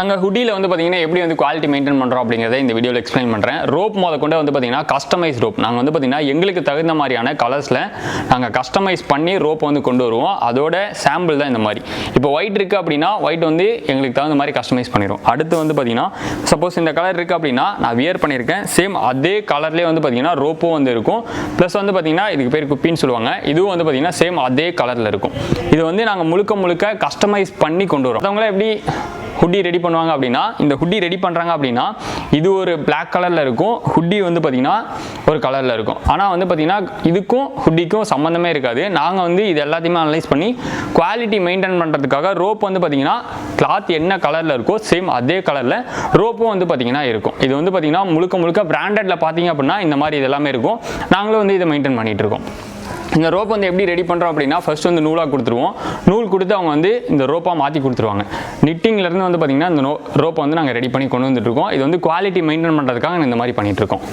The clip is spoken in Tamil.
நாங்கள் ஹுடியில் வந்து பார்த்தீங்கன்னா எப்படி வந்து குவாலிட்டி மெயின்டைன் பண்ணுறோம் அப்படிங்கிறத இந்த வீடியோவில் எக்ஸ்பிளைன் பண்ணுறேன். ரோப் கொண்டு வந்து பார்த்தீங்கன்னா கஸ்டமைஸ் ரோப் நாங்கள் வந்து பார்த்தீங்கன்னா எங்களுக்கு தகுந்த மாதிரியான கலர்ஸில் நாங்கள் கஸ்டமைஸ் பண்ணி ரோப் வந்து கொண்டு வருவோம். அதோட சாம்பிள் தான் இந்த மாதிரி. இப்போ ஒயிட் இருக்குது அப்படின்னா ஒயிட் வந்து எங்களுக்கு தகுந்த மாதிரி கஸ்டமைஸ் பண்ணிடுவோம். அடுத்து வந்து பார்த்தீங்கன்னா சப்போஸ் இந்த கலர் இருக்குது அப்படின்னா நான் வியர் பண்ணியிருக்கேன், சேம் அதே கலர்லேயே வந்து பார்த்தீங்கன்னா ரோப்பும் வந்து இருக்கும். ப்ளஸ் வந்து பார்த்தீங்கன்னா இதுக்கு பேர் குப்பின்னு சொல்லுவாங்க. இதுவும் வந்து பார்த்தீங்கன்னா சேம் அதே கலரில் இருக்கும். இது வந்து நாங்கள் முழுக்க கஸ்டமைஸ் பண்ணி கொண்டு வரோம். அவங்கள எப்படி ஹுட்டி ரெடி பண்ணுவாங்க அப்படின்னா, இந்த ஹுட்டி ரெடி பண்ணுறாங்க அப்படின்னா இது ஒரு பிளாக் கலரில் இருக்கும், ஹுட்டி வந்து பார்த்திங்கன்னா ஒரு கலரில் இருக்கும். ஆனால் வந்து பார்த்திங்கன்னா இதுக்கும் ஹுட்டிக்கும் சம்மந்தமே இருக்காது. நாங்கள் வந்து இது எல்லாத்தையுமே அனலைஸ் பண்ணி குவாலிட்டி மெயின்டைன் பண்ணுறதுக்காக ரோப் வந்து பார்த்திங்கன்னா கிளாத் என்ன கலரில் இருக்கோ சேம் அதே கலரில் ரோப்பும் வந்து பார்த்திங்கன்னா இருக்கும். இது வந்து பார்த்திங்கன்னா முழுக்க பிராண்டடில் பார்த்தீங்க அப்படின்னா இந்த மாதிரி இது எல்லாமே இருக்கும். நாங்களும் வந்து இதை மெயின்டைன் பண்ணிகிட்டு இருக்கோம். இந்த ரோப் வந்து எப்படி ரெடி பண்ணுறோம் அப்படின்னா ஃபர்ஸ்ட் வந்து நூலாக கொடுத்துருவோம். நூல் கொடுத்து அவங்க வந்து இந்த ரோப்பாக மாற்றி கொடுத்துருவாங்க. நிட்டிங்லேருந்து வந்து பார்த்திங்கன்னா இந்த ரோப்பை வந்து நாங்கள் ரெடி பண்ணி கொண்டு வந்துட்டு இருக்கோம். இது வந்து குவாலிட்டி மெயின்டைன் பண்ணுறதுக்காக இந்த மாதிரி பண்ணிகிட்டு இருக்கோம்.